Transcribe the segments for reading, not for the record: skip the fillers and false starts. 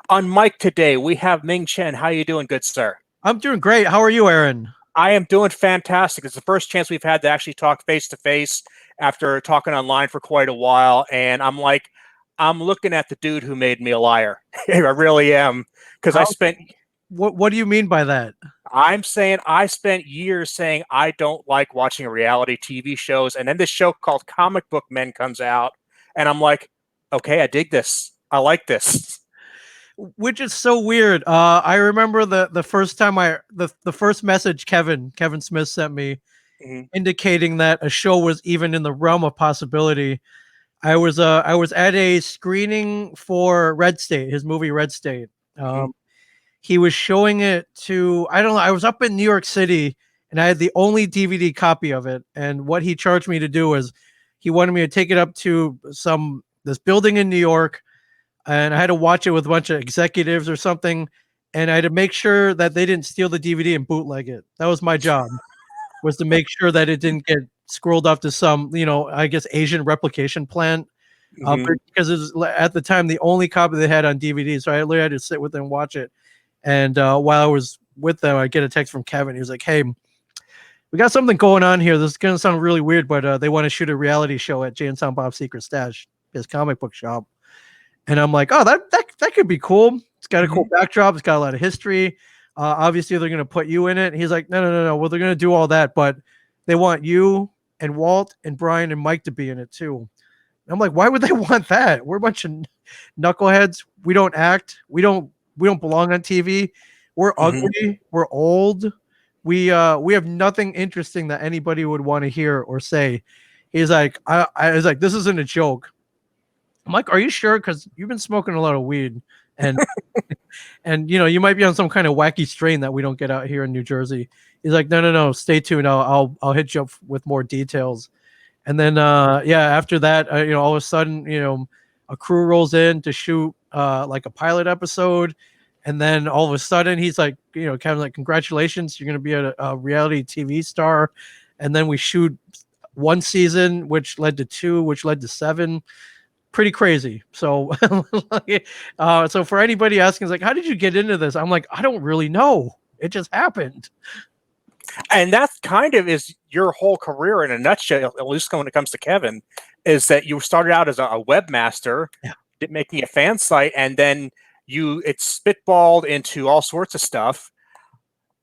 On mic today, we have Ming Chen. How you doing, good sir? I'm doing great. How are you, Aaron? I am doing fantastic. It's the first chance we've had to actually talk face to face after talking online for quite a while. And I'm looking at the dude who made me a liar. I really am. Because How? What do you mean by that? I'm saying I spent years saying I don't like watching reality TV shows. And then this show called Comic Book Men comes out. And I'm like, okay, I dig this. I like this. Which is so weird. I remember the first time the first message Kevin Smith sent me, indicating that a show was even in the realm of possibility. I was at a screening for Red State, his movie Red State. He was showing it to, I don't know, I was up in New York City and I had the only DVD copy of it. And what he charged me to do was he wanted me to take it up to this building in New York, and I had to watch it with a bunch of executives or something, and I had to make sure that they didn't steal the DVD and bootleg it. That was my job, was to make sure that it didn't get scrolled off to some, I guess Asian replication plant. Because it was at the time the only copy they had on DVD, so I literally had to sit with them and watch it. And while I was with them, I get a text from Kevin. He was like, "Hey, we got something going on here. This is gonna sound really weird, but they want to shoot a reality show at Jay and Silent Bob's Secret Stash, his comic book shop." And I'm like, "Oh, that could be cool. It's got a cool backdrop. It's got a lot of history. Obviously, they're gonna put you in it." And he's like, "No. Well, they're gonna do all that, but they want you and Walt and Brian and Mike to be in it too." And I'm like, "Why would they want that? We're a bunch of knuckleheads. We don't act. We don't belong on TV. We're ugly. We're old. We have nothing interesting that anybody would want to hear or say." He's like, I was like, "This isn't a joke." I'm like, "Are you sure? Because you've been smoking a lot of weed, and and you might be on some kind of wacky strain that we don't get out here in New Jersey." He's like, "No. Stay tuned. I'll hit you up with more details." And then after that, all of a sudden, a crew rolls in to shoot like a pilot episode, and then all of a sudden he's like, Kevin's like, "Congratulations, you're gonna be a reality TV star." And then we shoot one season, which led to two, which led to seven. Pretty crazy. So, so for anybody asking, like, "How did you get into this?" I'm like, "I don't really know. It just happened." And that kind of is your whole career in a nutshell, at least when it comes to Kevin, is that you started out as a webmaster, making a fan site, and then it's spitballed into all sorts of stuff.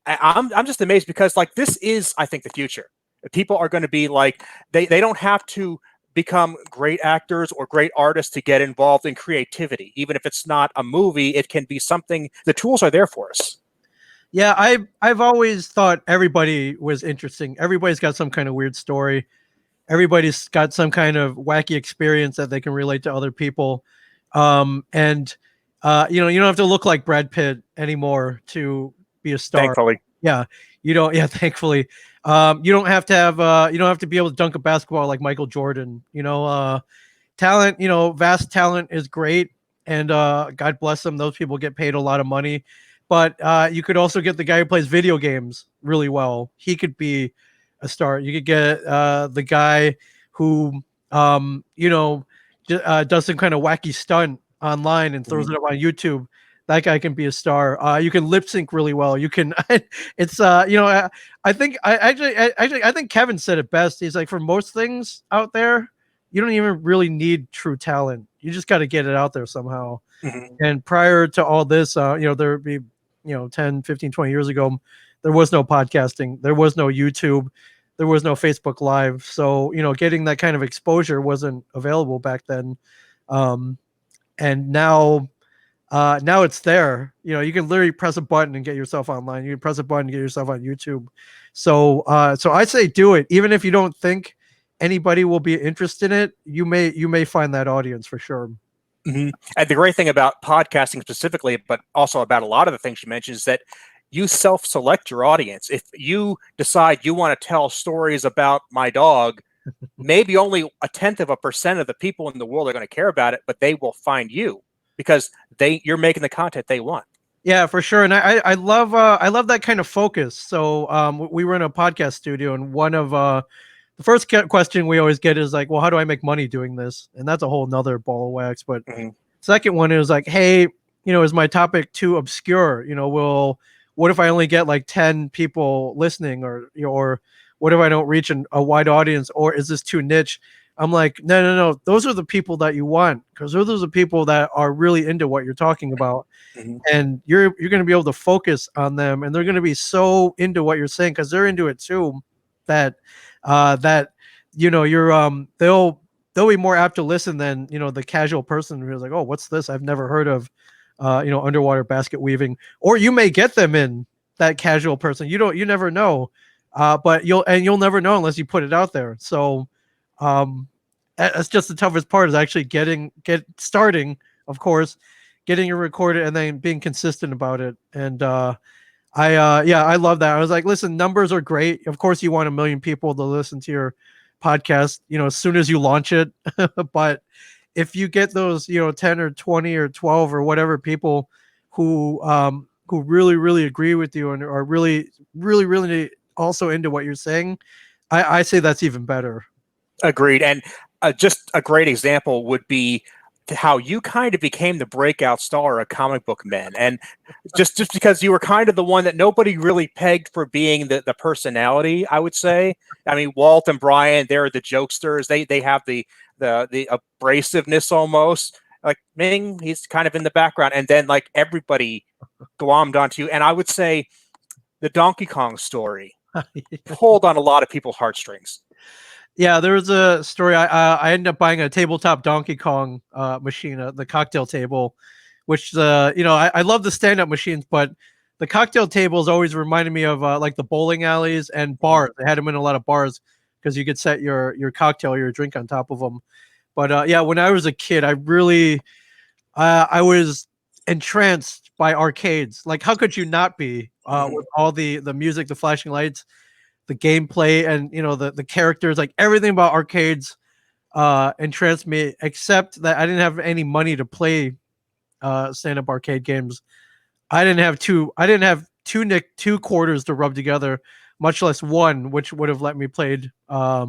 I'm just amazed because this is, I think, the future. People are going to be like, they don't have to become great actors or great artists to get involved in creativity. Even if it's not a movie, it can be something. The tools are there for us. Yeah, I've always thought everybody was interesting. Everybody's got some kind of weird story. Everybody's got some kind of wacky experience that they can relate to other people. And you don't have to look like Brad Pitt anymore to be a star. Thankfully. Yeah, you don't. Yeah, thankfully. You don't have to have. You don't have to be able to dunk a basketball like Michael Jordan. Talent. Vast talent is great, and God bless them. Those people get paid a lot of money. But you could also get the guy who plays video games really well. He could be a star. You could get the guy who does some kind of wacky stunt online and throws it up on YouTube. That guy can be a star. You can lip sync really well. You can. It's I think I think Kevin said it best. He's like, for most things out there, you don't even really need true talent. You just got to get it out there somehow. And prior to all this, there would be 10, 15, 20 years ago, there was no podcasting, there was no YouTube, there was no Facebook Live. So getting that kind of exposure wasn't available back then. And now it's there. You can literally press a button and get yourself online. You can press a button and get yourself on YouTube. So I say do it. Even if you don't think anybody will be interested in it, you may find that audience for sure. And the great thing about podcasting specifically, but also about a lot of the things you mentioned, is that you self-select your audience. If you decide you want to tell stories about my dog, maybe only 0.1% of the people in the world are going to care about it, but they will find you because you're making the content they want. Yeah, for sure. And I love that kind of focus. So we were in a podcast studio, and one of the first question we always get is like, "Well, how do I make money doing this?" And that's a whole nother ball of wax. But second one is like, "Hey, is my topic too obscure? What if I only get like 10 people listening, or what if I don't reach a wide audience, or is this too niche? I'm like, no, no, no. Those are the people that you want, because those are the people that are really into what you're talking about, Mhm. and you're going to be able to focus on them, and they're going to be so into what you're saying because they're into it too. That that you're they'll be more apt to listen than the casual person who's like, oh, what's this? I've never heard of underwater basket weaving. Or you may get them in, that casual person. You never know. But you'll never know unless you put it out there. So that's just the toughest part, is actually starting, of course, getting it recorded and then being consistent about it. And I love that. I was like, listen, numbers are great. Of course you want 1 million people to listen to your podcast, as soon as you launch it. But if you get those, 10 or 20 or 12 or whatever people who really, really agree with you and are really, really, really also into what you're saying, I say that's even better. Agreed. And just a great example would be how you kind of became the breakout star of Comic Book Men. And just because you were kind of the one that nobody really pegged for being the personality, I would say. I mean, Walt and Brian, they're the jokesters. They have the abrasiveness almost. Like Ming, he's kind of in the background. And then like everybody glommed onto you. And I would say the Donkey Kong story pulled on a lot of people's heartstrings. Yeah, there was a story. I ended up buying a tabletop Donkey Kong machine, the cocktail table, which I love the stand up machines, but the cocktail tables always reminded me of like the bowling alleys and bars. They had them in a lot of bars because you could set your cocktail or your drink on top of them. But yeah, when I was a kid, I was entranced by arcades. Like, how could you not be with all the music, the flashing lights, the gameplay, and the characters, like everything about arcades entranced me, except that I didn't have any money to play stand-up arcade games. I didn't have two quarters to rub together, much less one, which would have let me played a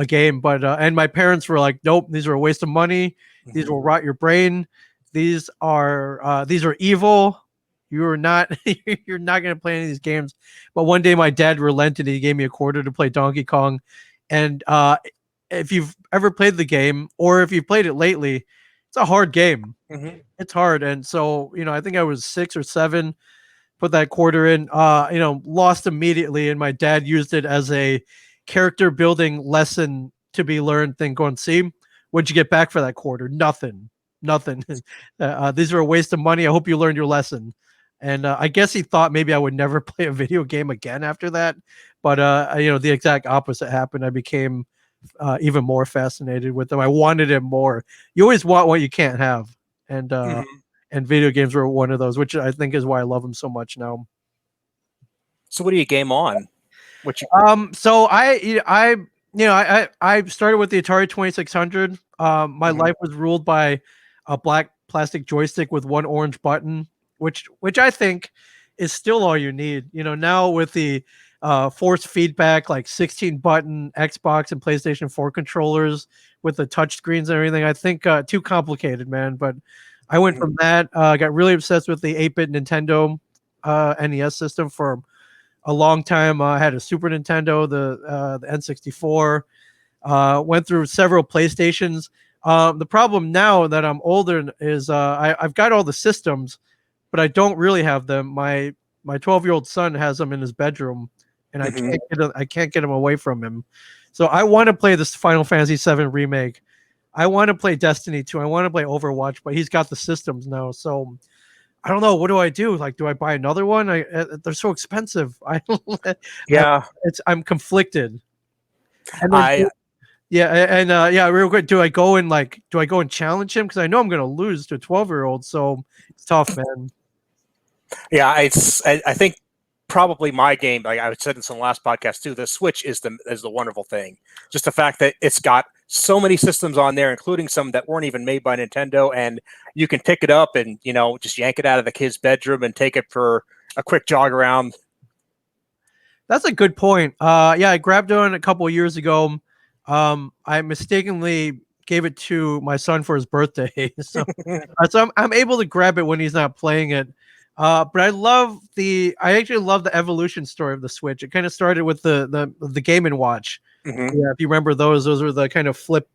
game. But and my parents were like, nope, these are a waste of money. These will rot your brain. These are evil. You're not you're not going to play any of these games. But one day my dad relented. He gave me a quarter to play Donkey Kong. And if you've ever played the game, or if you've played it lately, it's a hard game. Mm-hmm. It's hard. And so, I think I was 6 or 7, put that quarter in, lost immediately. And my dad used it as a character building lesson to be learned. Then go and see, what'd you get back for that quarter? Nothing. Nothing. These are a waste of money. I hope you learned your lesson. And I guess he thought maybe I would never play a video game again after that. But the exact opposite happened. I became even more fascinated with them. I wanted it more. You always want what you can't have, and video games were one of those, which I think is why I love them so much now. So what do you game on? So I started with the Atari 2600. My life was ruled by a black plastic joystick with one orange button, which I think is still all you need. Now with the force feedback, like 16 button Xbox and PlayStation 4 controllers with the touch screens and everything, I think too complicated, man. But I went from that, got really obsessed with the 8-bit Nintendo NES system for a long time. I had a Super Nintendo, the N64, went through several PlayStations. The problem now that I'm older is I've got all the systems, but I don't really have them. My 12-year-old son has them in his bedroom, and I can't get him away from him. So I want to play this Final Fantasy VII remake. I want to play Destiny 2. I want to play Overwatch, but he's got the systems now. So I don't know. What do I do? Like, do I buy another one? They're so expensive. I'm conflicted. And then, real quick, do I go and challenge him? Because I know I'm going to lose to a 12-year-old. So it's tough, man. Yeah, I think probably my game, like I said in some last podcast too, the Switch is the wonderful thing. Just the fact that it's got so many systems on there, including some that weren't even made by Nintendo, and you can pick it up and just yank it out of the kid's bedroom and take it for a quick jog around. That's a good point. I grabbed one a couple of years ago. I mistakenly gave it to my son for his birthday. So I'm able to grab it when he's not playing it. But I actually love the evolution story of the Switch. It kind of started with the Game and Watch. Mm-hmm. Yeah, if you remember those were the kind of flip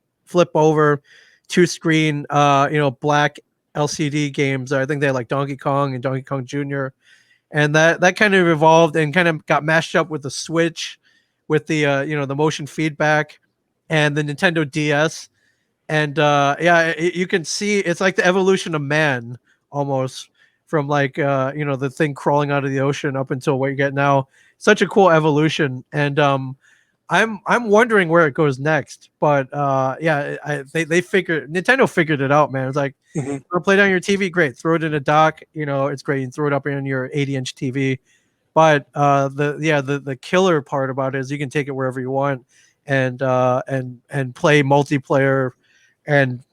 over two screen, black LCD games. I think they had like Donkey Kong and Donkey Kong Jr. And that kind of evolved and kind of got mashed up with the Switch, with the the motion feedback, and the Nintendo DS. And you can see it's like the evolution of man almost, from like the thing crawling out of the ocean up until what you get now. Such a cool evolution. And I'm wondering where it goes next. But Nintendo figured it out, man. It's like, Mm-hmm. you play it on your TV, great. Throw it in a dock, it's great. You can throw it up on your 80-inch TV. But the killer part about it is you can take it wherever you want, and play multiplayer, and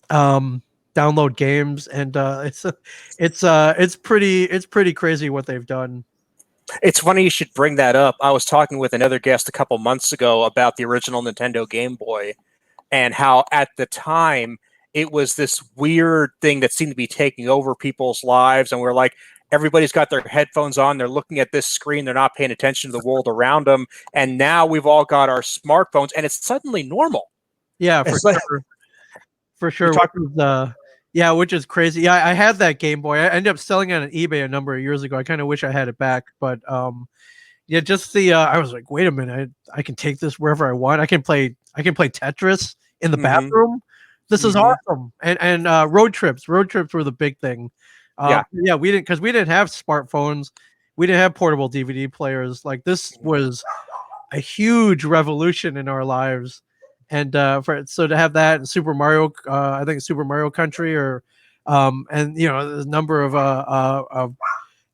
download games, and it's pretty crazy what they've done. It's funny you should bring that up. I was talking with another guest a couple months ago about the original Nintendo Game Boy, and how at the time it was this weird thing that seemed to be taking over people's lives. And we're like, everybody's got their headphones on, they're looking at this screen, they're not paying attention to the world around them. And now we've all got our smartphones, and it's suddenly normal. Yeah, for It's like, sure. For sure. Which is crazy. Yeah, I had that Game Boy. I ended up selling it on eBay a number of years ago. I kind of wish I had it back, but just I was like, wait a minute, I can take this wherever I want. I can play Tetris in the bathroom. This is awesome. And road trips were the big thing. We didn't have smartphones. We didn't have portable DVD players. Like, this was a huge revolution in our lives. And so to have that, and Super Mario, I think Super Mario Country, or and there's a number of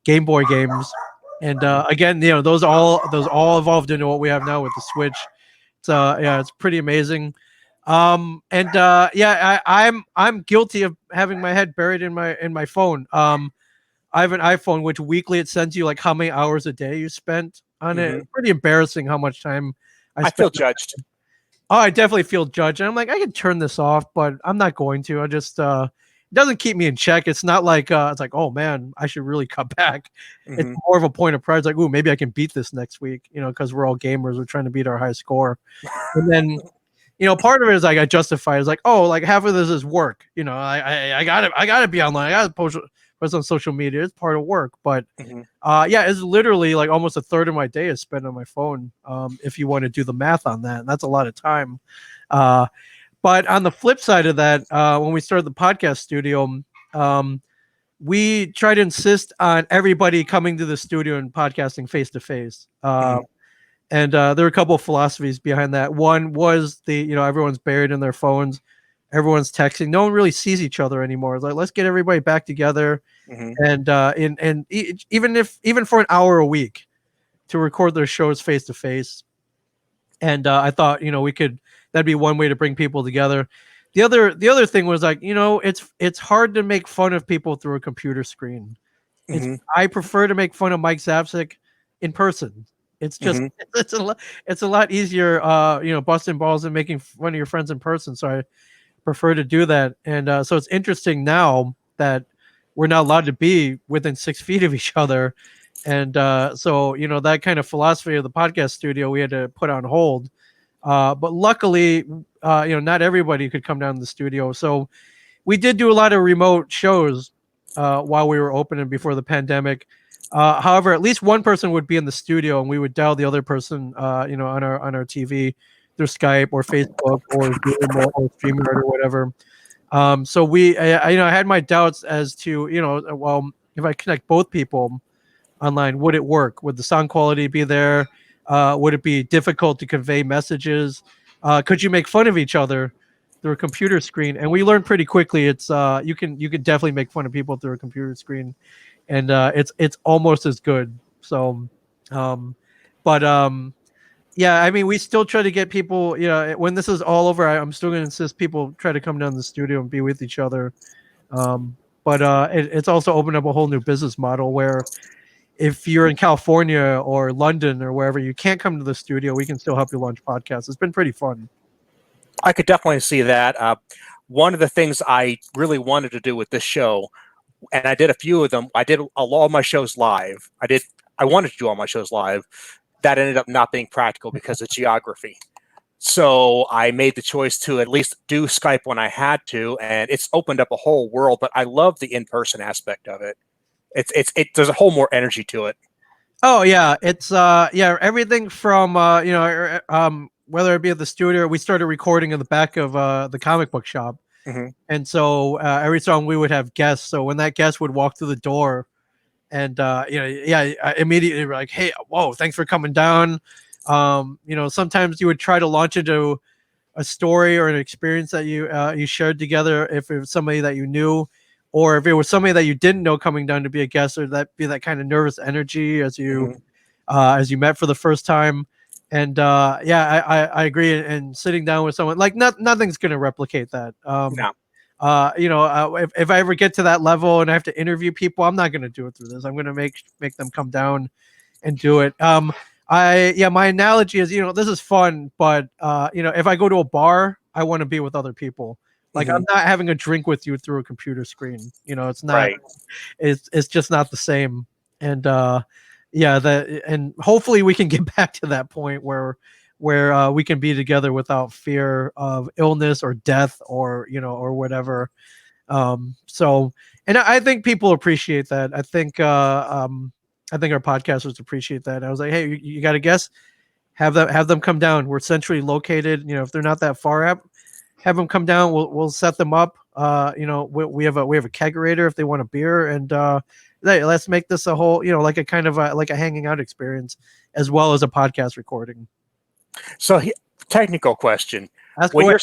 Game Boy games, and again, those all evolved into what we have now with the Switch. So it's pretty amazing. I'm guilty of having my head buried in my phone. I have an iPhone which weekly it sends you like how many hours a day you spent on it. It's pretty embarrassing how much time I feel judged. Oh, I definitely feel judged. And I'm like, I can turn this off, but I'm not going to. I just it doesn't keep me in check. It's not like it's like, oh man, I should really cut back. It's more of a point of pride. It's like, ooh, maybe I can beat this next week, because we're all gamers. We're trying to beat our high score. And then part of it is like I justify it. It's like, oh, like half of this is work. I gotta be online. I gotta post on social media. It's part of work. But it's literally like almost a third of my day is spent on my phone. If you want to do the math on that, and that's a lot of time. But on the flip side of that, when we started the podcast studio, we try to insist on everybody coming to the studio and podcasting face to face. And there are a couple of philosophies behind that. One was everyone's buried in their phones, everyone's texting, no one really sees each other anymore. It's like, let's get everybody back together, and even for an hour a week, to record their shows face to face. And I thought that'd be one way to bring people together. The other thing was like, it's hard to make fun of people through a computer screen. I prefer to make fun of Mike Zapsik in person. It's just it's a lot easier, busting balls and making fun of your friends in person. So I prefer to do that. And so it's interesting now that we're not allowed to be within 6 feet of each other. And so that kind of philosophy of the podcast studio we had to put on hold. But luckily, not everybody could come down to the studio. So we did do a lot of remote shows while we were open and before the pandemic. However, at least one person would be in the studio, and we would dial the other person, on our TV through Skype or Facebook or Zoom or StreamYard or whatever. So I had my doubts as to, well, if I connect both people online, would it work? Would the sound quality be there? Would it be difficult to convey messages? Could you make fun of each other through a computer screen? And we learned pretty quickly it's you can definitely make fun of people through a computer screen, and it's almost as good. So, yeah, I mean, we still try to get people. When this is all over, I'm still going to insist people try to come down to the studio and be with each other. It's also opened up a whole new business model where, if you're in California or London or wherever, you can't come to the studio, we can still help you launch podcasts. It's been pretty fun. I could definitely see that. One of the things I really wanted to do with this show, and I did a few of them. I did all my shows live. I wanted to do all my shows live. That ended up not being practical because of geography. So I made the choice to at least do Skype when I had to, and it's opened up a whole world. But I love the in-person aspect of it. There's a whole more energy to it. Oh yeah, it's everything from whether it be at the studio, we started recording in the back of the comic book shop. Mm-hmm. And so every time we would have guests. So when that guest would walk through the door, and immediately we're like, "Hey, whoa, thanks for coming down." Sometimes you would try to launch into a story or an experience that you shared together. If it was somebody that you knew, or if it was somebody that you didn't know coming down to be a guest, or that be that kind of nervous energy as you met for the first time. And I agree. And sitting down with someone like nothing's going to replicate that. No. If I ever get to that level and I have to interview people, I'm not going to do it through this. I'm going to make them come down and do it. My analogy is, this is fun, but if I go to a bar, I want to be with other people. Like I'm not having a drink with you through a computer screen. It's not. Right. It's just not the same. And and hopefully we can get back to that point where we can be together without fear of illness or death or whatever. And I think people appreciate that. I think our podcasters appreciate that. I was like, hey, you got a guess? Have them come down. We're centrally located. If they're not that far up, have them come down. We'll set them up. We have a kegerator if they want a beer, and let's make this a whole, like a kind of like a hanging out experience as well as a podcast recording. So, technical question: when you're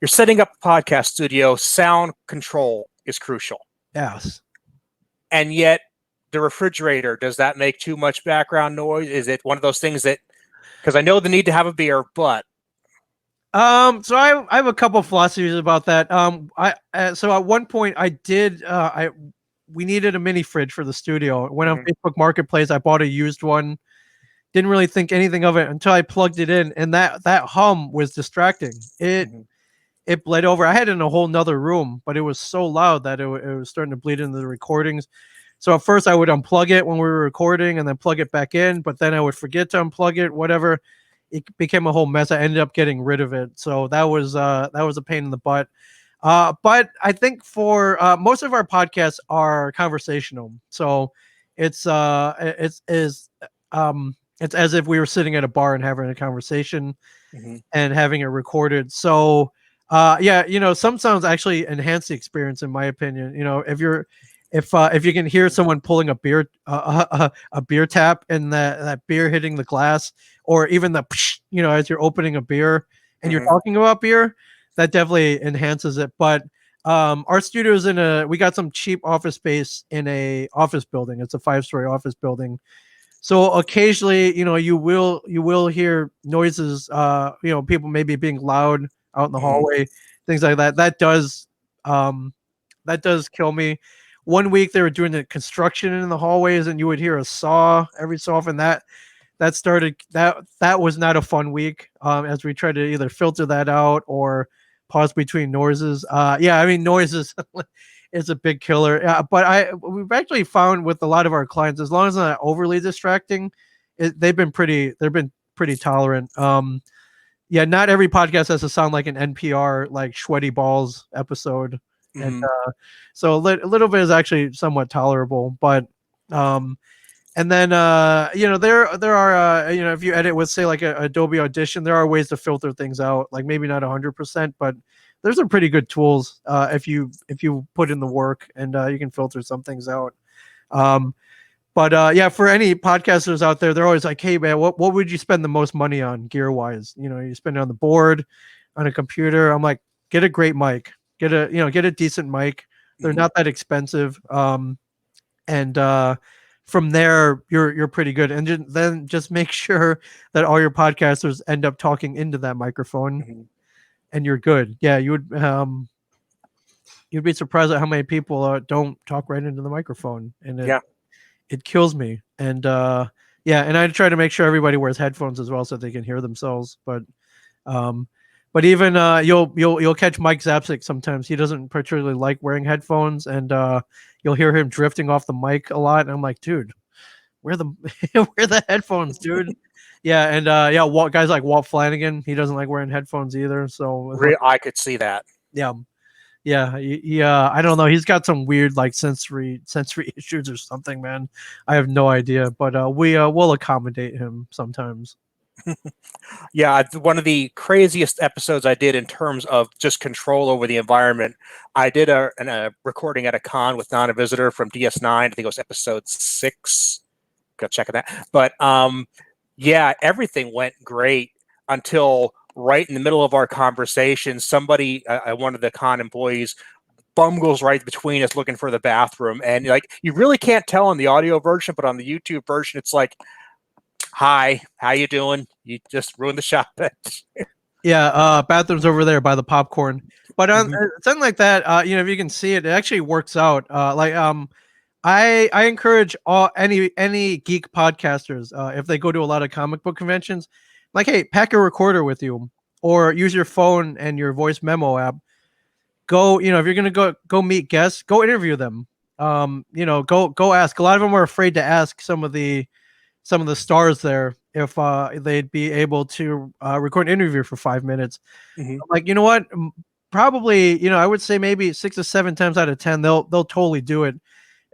setting up a podcast studio, sound control is crucial. Yes. And yet, the refrigerator, does that make too much background noise? Is it one of those things that, because I know the need to have a beer, but so I have a couple of philosophies about that. So at one point we needed a mini fridge for the studio. Went on Facebook Marketplace. I bought a used one. Didn't really think anything of it until I plugged it in, and that hum was distracting. It bled over. I had it in a whole nother room, but it was so loud that it was starting to bleed into the recordings. So at first I would unplug it when we were recording and then plug it back in, but then I would forget to unplug it, whatever. It became a whole mess. I ended up getting rid of it. So that was a pain in the butt. But I think for most of our podcasts are conversational. So it's as if we were sitting at a bar and having a conversation and having it recorded. So some sounds actually enhance the experience, in my opinion. If you can hear someone pulling a beer tap and that beer hitting the glass, or even the as you're opening a beer and you're talking about beer, that definitely enhances it. But our studio's we got some cheap office space in a office building. It's a 5-story office building. So occasionally, you will hear noises, people maybe being loud out in the hallway, things like that. That does kill me. One week they were doing the construction in the hallways, and you would hear a saw every so often. That was not a fun week. As we tried to either filter that out or pause between noises. Noises is a big killer. Yeah, but we've actually found with a lot of our clients, as long as it's not overly distracting, they've been pretty tolerant. Not every podcast has to sound like an NPR like Sweaty Balls episode. And so a little bit is actually somewhat tolerable, but and then there are if you edit with, say, like a Adobe Audition, there are ways to filter things out, like maybe not 100%, but there's some pretty good tools if you put in the work, and you can filter some things out. But for any podcasters out there, they're always like, hey man, what would you spend the most money on gear wise? You spend it on the board, on a computer. I'm like, get a great mic. Get a decent mic. They're not that expensive. And from there, you're pretty good. And then just make sure that all your podcasters end up talking into that microphone, and you're good. Yeah, you'd be surprised at how many people don't talk right into the microphone, and it kills me. And and I try to make sure everybody wears headphones as well so they can hear themselves. But But even you'll catch Mike Zapsik sometimes. He doesn't particularly like wearing headphones, and you'll hear him drifting off the mic a lot. And I'm like, dude, where the where the headphones, dude? Yeah, and guys like Walt Flanagan, he doesn't like wearing headphones either. So I could see that. yeah, yeah, I don't know. He's got some weird like sensory issues or something, man. I have no idea, but we'll accommodate him sometimes. Yeah, one of the craziest episodes I did in terms of just control over the environment. I did a recording at a con with Not a Visitor from DS9. I think it was episode 6. Go check that. But yeah, everything went great until right in the middle of our conversation, somebody, one of the con employees, bumbles right between us looking for the bathroom, and like you really can't tell on the audio version, but on the YouTube version, it's like, "Hi, how you doing? You just ruined the shot." Yeah, bathrooms over there by the popcorn. But on Mhm. something like that, if you can see it, it actually works out. I encourage any geek podcasters if they go to a lot of comic book conventions, like, hey, pack a recorder with you, or use your phone and your voice memo app. Go, if you're gonna go meet guests, go interview them. Go ask. A lot of them are afraid to ask some of the stars there if they'd be able to record an interview for 5 minutes. Mhm. Like, you know what? Probably, I would say maybe 6 to 7 times out of 10, they'll totally do it,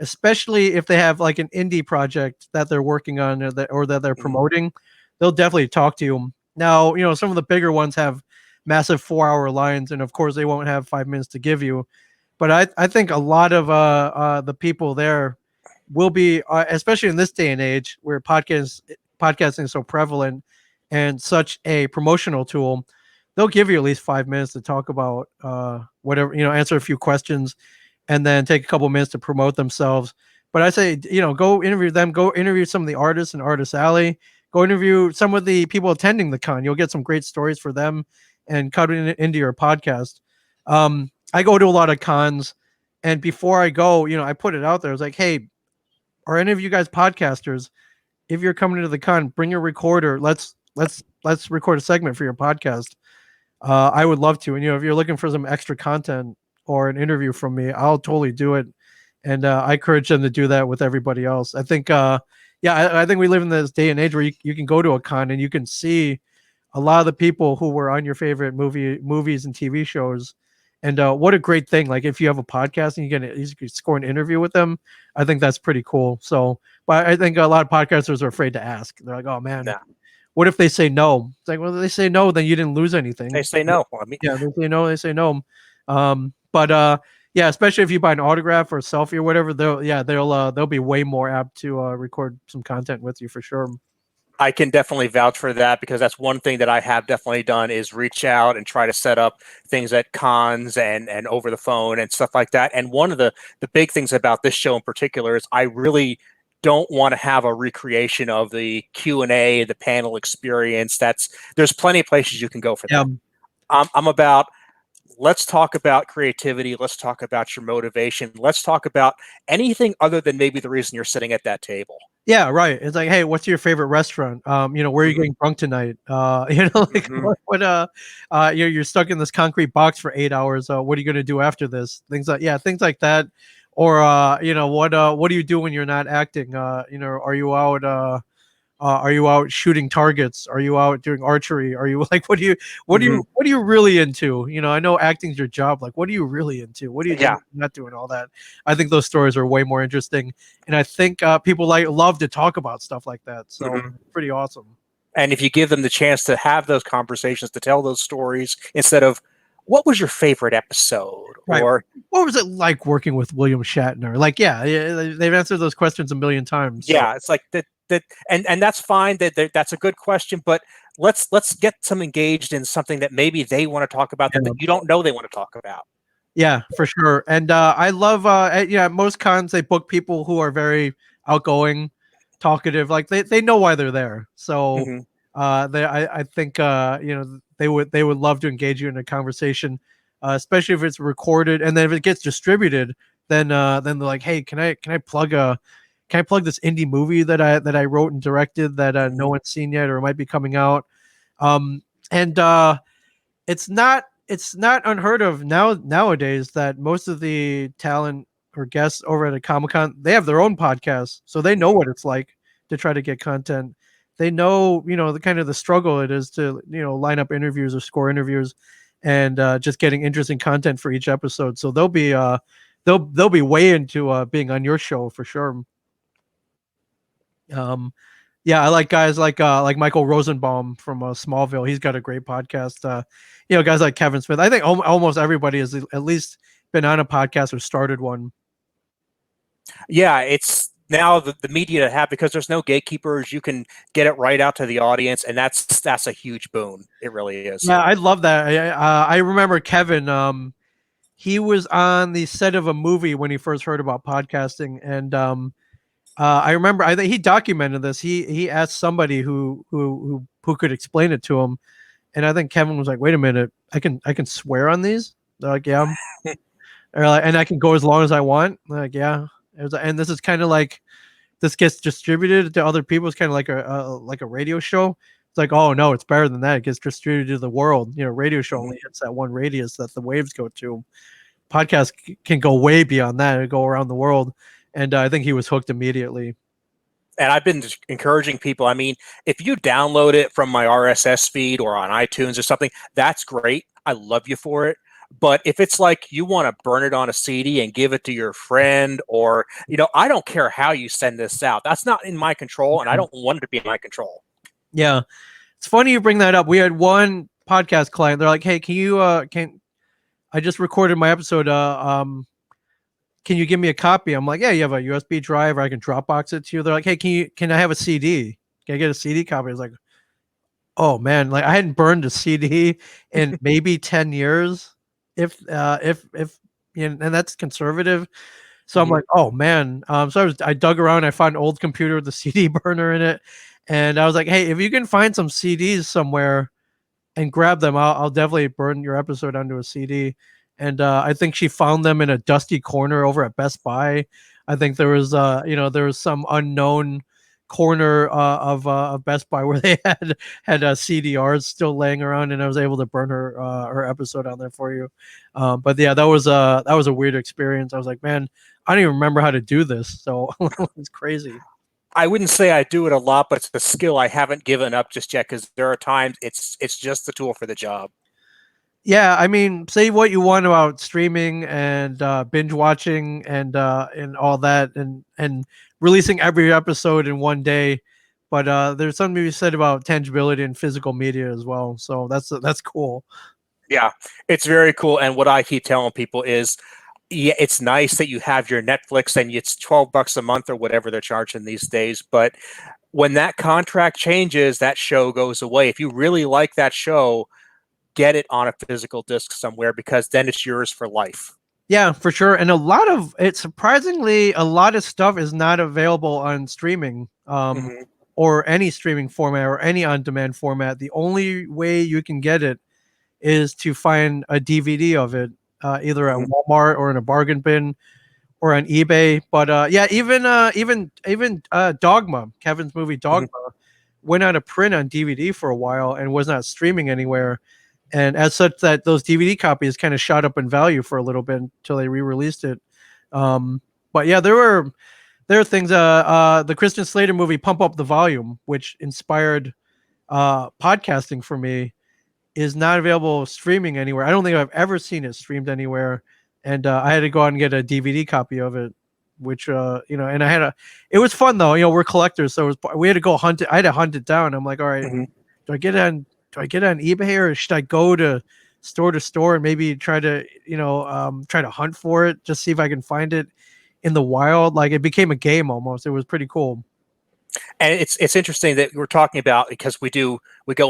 especially if they have like an indie project that they're working on or that they're Mhm. promoting. They'll definitely talk to you. Now, some of the bigger ones have massive 4 hour lines, and of course they won't have 5 minutes to give you. But I think a lot of the people there will be, especially in this day and age where podcasting is so prevalent and such a promotional tool. They'll give you at least 5 minutes to talk about whatever, answer a few questions, and then take a couple minutes to promote themselves. But I say, go interview them. Go interview some of the artists in Artist Alley. Go interview some of the people attending the con. You'll get some great stories for them and cut it into your podcast. I go to a lot of cons, and before I go, I put it out there. I was like, hey, are any of you guys podcasters? If you're coming to the con, bring your recorder. Let's record a segment for your podcast. I would love to. And if you're looking for some extra content or an interview from me, I'll totally do it. And I encourage them to do that with everybody else. I think, I think we live in this day and age where you can go to a con and you can see a lot of the people who were on your favorite movies and TV shows. And what a great thing! Like if you have a podcast and you can score an interview with them, I think that's pretty cool. So, but I think a lot of podcasters are afraid to ask. They're like, "Oh man, Nah, what if they say no?" It's like, well, they say no, then you didn't lose they anything. say no. I mean, Yeah, they say no, they say no. But yeah, especially if you buy an autograph or a selfie or whatever, they'll be way more apt to record some content with you for sure. I can definitely vouch for that because that's one thing that I have definitely done is reach out and try to set up things at cons and over the phone and stuff like that. And one of the big things about this show in particular is I really don't want to have a recreation of the Q&A, the panel experience. There's plenty of places you can go for Yeah, that. I'm about, let's talk about creativity. Let's talk about your motivation. Let's talk about anything other than maybe the reason you're sitting at that table. yeah, right. It's like, hey, what's your favorite restaurant? Where are you Mhm. getting drunk tonight? Like Mhm. you're stuck in this concrete box for 8 hours. What are you gonna do after this? Things like that. Or what do you do when you're not acting? Are you out shooting targets? Are you out doing archery? Are you like Mhm. what are you really into? I know acting's your job. Like, what are you really into? What are you doing? Yeah. Not doing all that. I think those stories are way more interesting, and I think people love to talk about stuff like that. So Mhm. pretty awesome. And if you give them the chance to have those conversations, to tell those stories instead of what was your favorite episode Right. or What was it like working with William Shatner? Like, yeah, they've answered those questions a million times. So yeah, it's like that and that's fine that's a good question, but let's get some engaged in something that maybe they want to talk about that, yeah. that you don't know they want to talk about. Yeah, for sure. And I love most cons they book people who are very outgoing, talkative, like they know why they're there. So Hmm. I think they would love to engage you in a conversation, especially if it's recorded, and then if it gets distributed, then they're like, "Hey, can I plug this indie movie that I wrote and directed that no Hmm. one's seen yet or it might be coming out?" And it's not unheard of nowadays that most of the talent or guests over at a Comic-Con, they have their own podcast, so they know what it's like to try to get content. They know, the kind of the struggle it is to, line up interviews or score interviews, and just getting interesting content for each episode. So they'll be way into being on your show for sure. Yeah, I like guys like Michael Rosenbaum from Smallville. He's got a great podcast. Guys like Kevin Smith. I think almost everybody has at least been on a podcast or started one. Yeah, it's now the media to have, because there's no gatekeepers. You can get it right out to the audience, and that's a huge boon. It really is. Yeah, I love that. I remember Kevin. He was on the set of a movie when he first heard about podcasting, and I remember I think he documented this. He asked somebody who could explain it to him, and I think Kevin was like, "Wait a minute, I can swear on these?" They're like, "Yeah," and I can go as long as I want. They're like, "Yeah," and this is kind of like this gets distributed to other people. It's kind of like a radio show. It's like, oh no, it's better than that. It gets distributed to the world. Radio show only hits that one radius that the waves go to. Podcast can go way beyond that and go around the world. And I think he was hooked immediately. And I've been encouraging people. I mean, if you download it from my RSS feed or on iTunes or something, that's great. I love you for it. But if it's like you want to burn it on a CD and give it to your friend, or, I don't care how you send this out. That's not in my control, and I don't want it to be in my control. Yeah. It's funny you bring that up. We had one podcast client. They're like, hey, I just recorded my episode. Can you give me a copy? I'm like, yeah, you have a USB drive, or I can Dropbox it to you. They're like, hey, can I have a CD? Can I get a CD copy? I was like, oh man, like I hadn't burned a CD in maybe 10 years. If and that's conservative. So I'm like, oh man. So I dug around, I found an old computer with a CD burner in it. And I was like, hey, if you can find some CDs somewhere and grab them, I'll definitely burn your episode onto a CD. And I think she found them in a dusty corner over at Best Buy. I think there was some unknown corner of Best Buy where they had CDRs still laying around, and I was able to burn her episode on there for you. But yeah, that was a weird experience. I was like, man, I don't even remember how to do this, so it's crazy. I wouldn't say I do it a lot, but it's a skill I haven't given up just yet, because there are times it's just the tool for the job. Yeah, I mean, say what you want about streaming and binge watching and all that, and releasing every episode in one day, but there's something to be said about tangibility and physical media as well. So that's cool. Yeah, it's very cool. And what I keep telling people is, yeah, it's nice that you have your Netflix and it's $12 a month or whatever they're charging these days. But when that contract changes, that show goes away. If you really like that show, get it on a physical disc somewhere, because then it's yours for life. Yeah, for sure. And surprisingly, a lot of stuff is not available on streaming, or any streaming format or any on-demand format. The only way you can get it is to find a DVD of it, either at Walmart or in a bargain bin or on eBay. But yeah, even Dogma, Kevin's movie Dogma, went out of print on DVD for a while and was not streaming anywhere. And as such, that those DVD copies kind of shot up in value for a little bit until they re-released it. But yeah, there are things. The Christian Slater movie, Pump Up the Volume, which inspired podcasting for me, is not available streaming anywhere. I don't think I've ever seen it streamed anywhere, and I had to go out and get a DVD copy of it, which and it was fun though. We're collectors, so we had to go hunt it. I had to hunt it down. I'm like, all right, do I get it on eBay, or should I go to store and maybe try to hunt for it, just see if I can find it in the wild? Like, it became a game almost. It was pretty cool. And it's interesting that we're talking about, because we go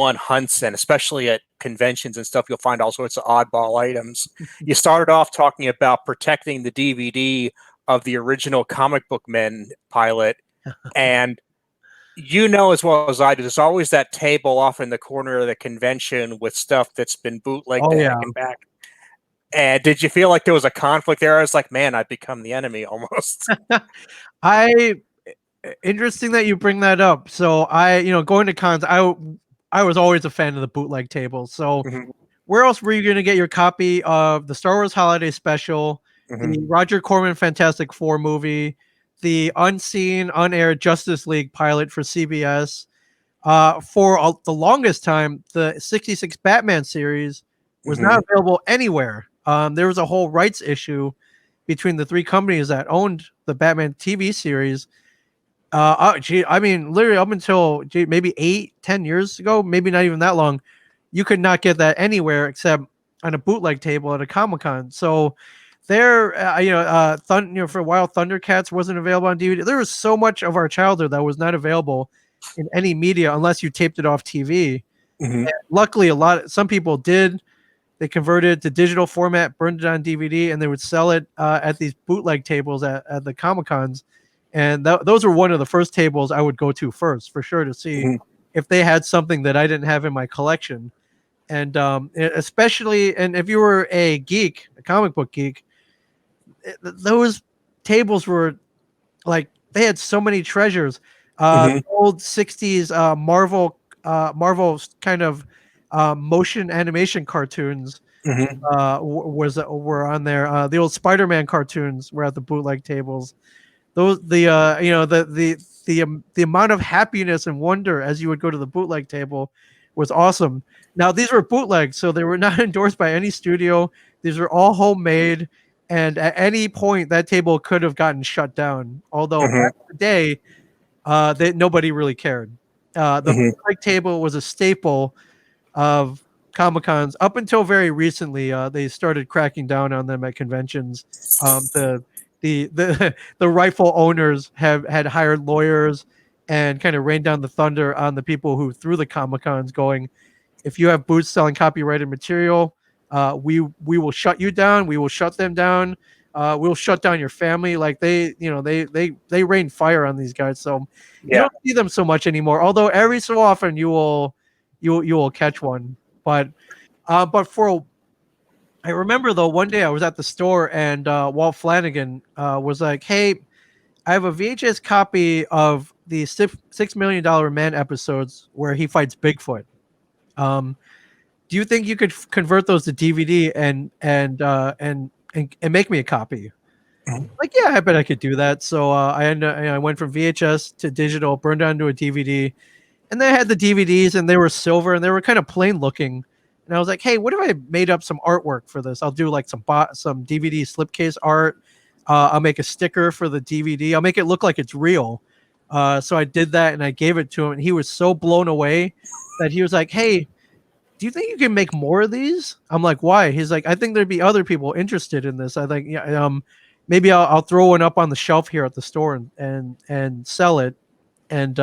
on hunts, and especially at conventions and stuff, you'll find all sorts of oddball items. You started off talking about protecting the DVD of the original Comic Book Men pilot, and as well as I do, there's always that table off in the corner of the convention with stuff that's been bootlegged and back. And did you feel like there was a conflict there? I was like, man, I've become the enemy almost. Interesting that you bring that up. So going to cons, I was always a fan of the bootleg table. So where else were you going to get your copy of the Star Wars Holiday Special, the Roger Corman Fantastic Four movie, the unseen, unaired Justice League pilot for CBS? For the longest time, the 66 Batman series was not available anywhere. There was a whole rights issue between the three companies that owned the Batman TV series. I mean, literally up until maybe 8-10 years ago, maybe not even that long, you could not get that anywhere except on a bootleg table at a Comic-Con. So there, for a while, Thundercats wasn't available on DVD. There was so much of our childhood that was not available in any media unless you taped it off TV. Luckily, some people did. They converted it to digital format, burned it on DVD, and they would sell it at these bootleg tables at the Comic-Cons. And those were one of the first tables I would go to first, for sure, to see if they had something that I didn't have in my collection. And especially, and if you were a geek, a comic book geek, those tables were like, they had so many treasures. Old 60s Marvel kind of motion animation cartoons were on there. The old Spider-Man cartoons were at the bootleg tables. Those the amount of happiness and wonder as you would go to the bootleg table was awesome. Now these were bootlegs, so they were not endorsed by any studio. These were all homemade, and at any point that table could have gotten shut down. Although back in the day, nobody really cared. The bootleg table was a staple of Comic-Cons up until very recently. They started cracking down on them at conventions. The rightful owners had hired lawyers and kind of rained down the thunder on the people who threw the Comic-Cons, going, if you have booths selling copyrighted material, we will shut you down. We will shut them down. We'll shut down your family. Like they rain fire on these guys. So you don't see them so much anymore. Although every so often you will catch one. But I remember though, one day I was at the store and Walt Flanagan was like, "Hey, I have a VHS copy of the $6 Million Man episodes where he fights Bigfoot. Do you think you could convert those to DVD and make me a copy?" Like, yeah, I bet I could do that. So I went from VHS to digital, burned down to a DVD, and they had the DVDs and they were silver and they were kind of plain looking. And I was like, hey, what if I made up some artwork for this? I'll do like some DVD slipcase art. I'll make a sticker for the DVD. I'll make it look like it's real. So I did that and I gave it to him, and he was so blown away that he was like, hey, do you think you can make more of these? I'm like, why? He's like, I think there'd be other people interested in this. I think, maybe I'll throw one up on the shelf here at the store and sell it. And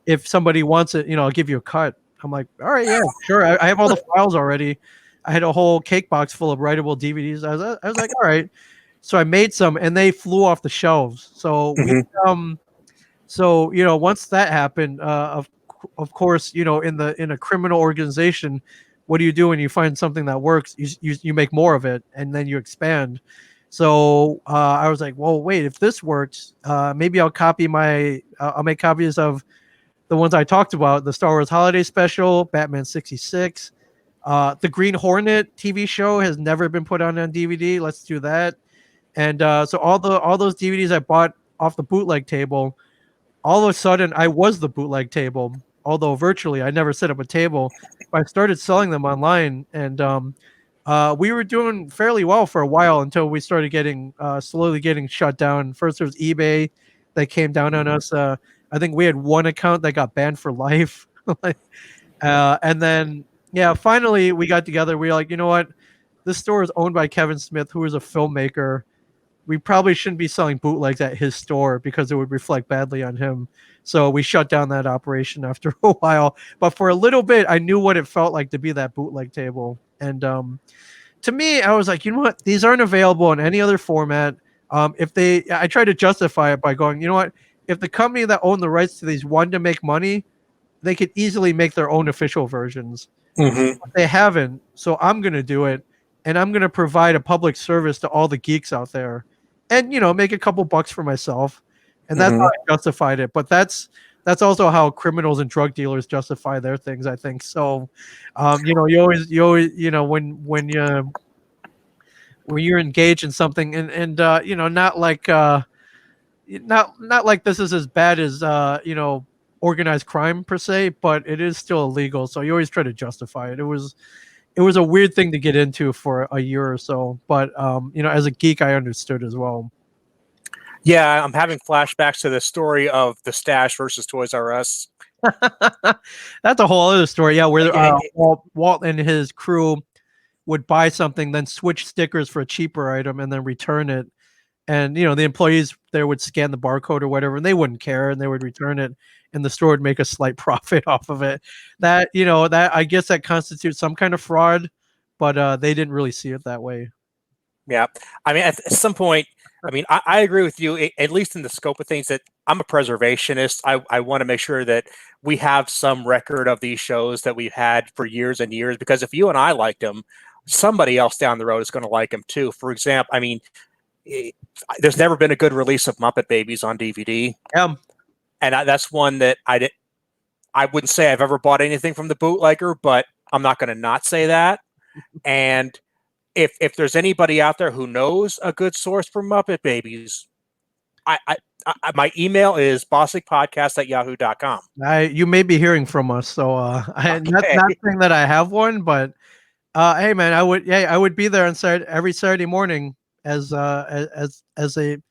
if somebody wants it, I'll give you a cut. I'm like, all right, yeah, sure. I have all the files already. I had a whole cake box full of writable DVDs. I was like, all right. So I made some, and they flew off the shelves. So once that happened, of course, in a criminal organization, what do you do when you find something that works? You make more of it, and then you expand. So I was like, well, wait, if this works, maybe I'll make copies of the ones I talked about: the Star Wars Holiday Special, Batman 66, the Green Hornet TV show has never been put on DVD. Let's do that. And so all those DVDs I bought off the bootleg table, all of a sudden I was the bootleg table. Although virtually, I never set up a table. I started selling them online, and we were doing fairly well for a while until we started slowly getting shut down. First, there was eBay that came down on us. I think we had one account that got banned for life. And then, finally we got together. We were like, you know what? This store is owned by Kevin Smith, who is a filmmaker. We probably shouldn't be selling bootlegs at his store because it would reflect badly on him. So we shut down that operation after a while. But for a little bit, I knew what it felt like to be that bootleg table. And to me, I was like, you know what? These aren't available in any other format. I tried to justify it by going, you know what? If the company that owned the rights to these wanted to make money, they could easily make their own official versions. But they haven't, so I'm going to do it, and I'm going to provide a public service to all the geeks out there, and make a couple bucks for myself, and that's how I justified it. But that's that's also how criminals and drug dealers justify their things, I think. So, when you're engaged in something, and not like not like this is as bad as organized crime per se, but it is still illegal. So you always try to justify it. It was a weird thing to get into for a year or so, but as a geek, I understood as well. Yeah, I'm having flashbacks to the story of the Stash versus Toys R Us. That's a whole other story. Yeah, where Yeah, Walt and his crew would buy something, then switch stickers for a cheaper item, and then return it. And the employees there would scan the barcode or whatever, and they wouldn't care, and they would return it, and the store would make a slight profit off of it. That I guess that constitutes some kind of fraud, but they didn't really see it that way. yeah. I mean, at some point, I mean, I agree with you, at least in the scope of things, that I'm a preservationist. I want to make sure that we have some record of these shows that we've had for years and years, because if you and I liked them, somebody else down the road is going to like them too. For example, I mean, there's never been a good release of Muppet Babies on DVD. And that's one that I wouldn't say I've ever bought anything from the bootlegger, but I'm not going to not say that. And if there's anybody out there who knows a good source for Muppet Babies, my email is bossicpodcast@yahoo.com. You may be hearing from us, so I'm not saying that I have one, but hey man, I would be there on every Saturday morning as I believe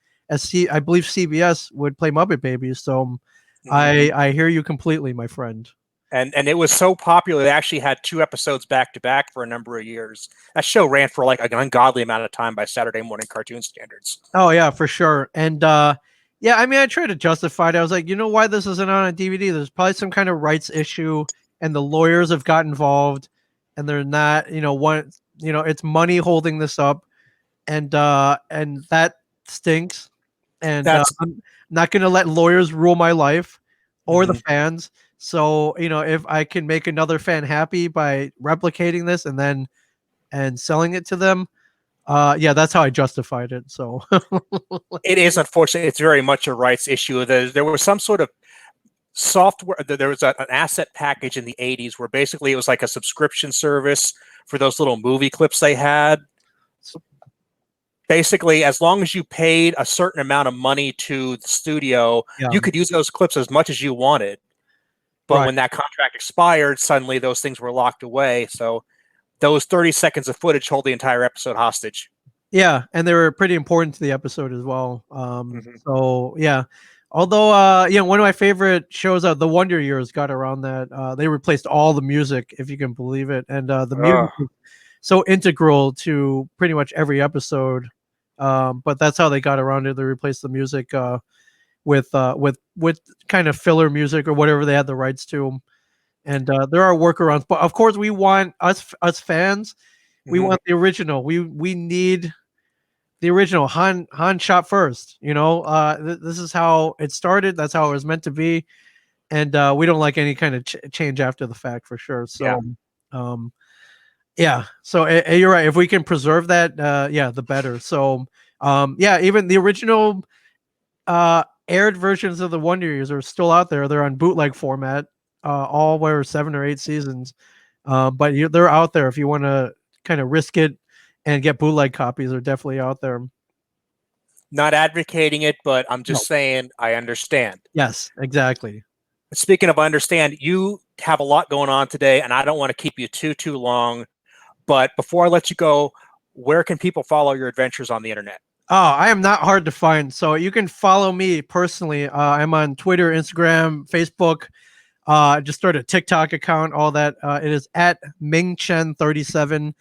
CBS would play Muppet Babies. So I hear you completely, my friend. And it was so popular, they actually had 2 episodes back to back for a number of years. That show ran for like an ungodly amount of time by Saturday morning cartoon standards. Oh yeah, for sure. And yeah, I mean, I tried to justify it. I was like, why this isn't on a DVD? There's probably some kind of rights issue, and the lawyers have got involved, and they're not, it's money holding this up, and that stinks. And I'm not going to let lawyers rule my life or the fans. So, if I can make another fan happy by replicating this and selling it to them, yeah, that's how I justified it. So it is unfortunate. It's very much a rights issue. There was some sort of software. There was an asset package in the 80s where basically it was like a subscription service for those little movie clips they had. Basically, as long as you paid a certain amount of money to the studio, you could use those clips as much as you wanted. But when that contract expired, suddenly those things were locked away. So those 30 seconds of footage hold the entire episode hostage. Yeah, and they were pretty important to the episode as well. So yeah, although one of my favorite shows, The Wonder Years, got around that. They replaced all the music, if you can believe it, and the music is so integral to pretty much every episode. But that's how they got around it. They replaced the music with kind of filler music or whatever they had the rights to. And there are workarounds, but of course we want us fans. We want the original. We need the original. Han shot first. This is how it started. That's how it was meant to be, and we don't like any kind of change after the fact, for sure. So, yeah. So you're right. If we can preserve that, yeah, the better. So, yeah, even the original aired versions of the Wonder Years are still out there. They're on bootleg format. All were 7 or 8 seasons, but they're out there if you want to kind of risk it and get bootleg copies. They're definitely out there. Not advocating it, but I'm just saying I understand. Yes, exactly. Speaking of understand, you have a lot going on today, and I don't want to keep you too long. But before I let you go, where can people follow your adventures on the internet? Oh, I am not hard to find. So you can follow me personally. I'm on Twitter, Instagram, Facebook. Just started a TikTok account, all that. It is at Ming Chen 37,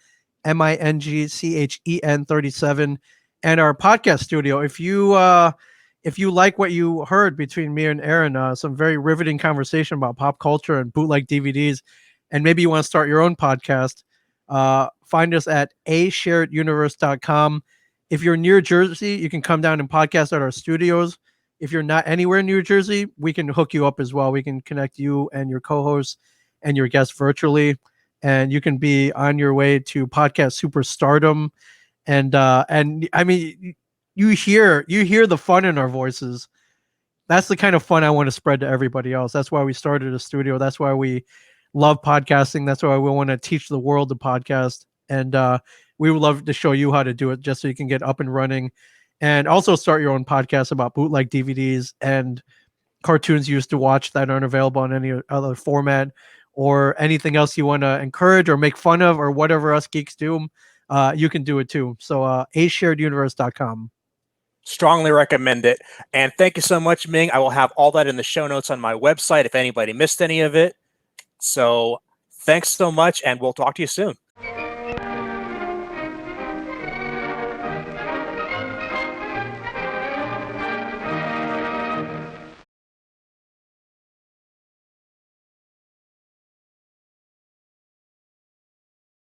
MINGCHEN 37, and our podcast studio. If you like what you heard between me and Aaron, some very riveting conversation about pop culture and bootleg DVDs, and maybe you want to start your own podcast, find us at ashareduniverse.com. If you're near Jersey, you can come down and podcast at our studios. If you're not anywhere in New Jersey, we can hook you up as well. We can connect you and your co-hosts and your guests virtually, and you can be on your way to podcast superstardom. And I mean, you hear the fun in our voices. that's the kind of fun I want to spread to everybody else. That's why we started a studio. That's why we love podcasting. That's why we want to teach the world to podcast. And we would love to show you how to do it just so you can get up and running and also start your own podcast about bootleg DVDs and cartoons you used to watch that aren't available on any other format, or anything else you want to encourage or make fun of, or whatever us geeks do. You can do it too. So ashareduniverse.com. Strongly recommend it. And thank you so much, Ming. I will have all that in the show notes on my website if anybody missed any of it. So thanks so much, and we'll talk to you soon.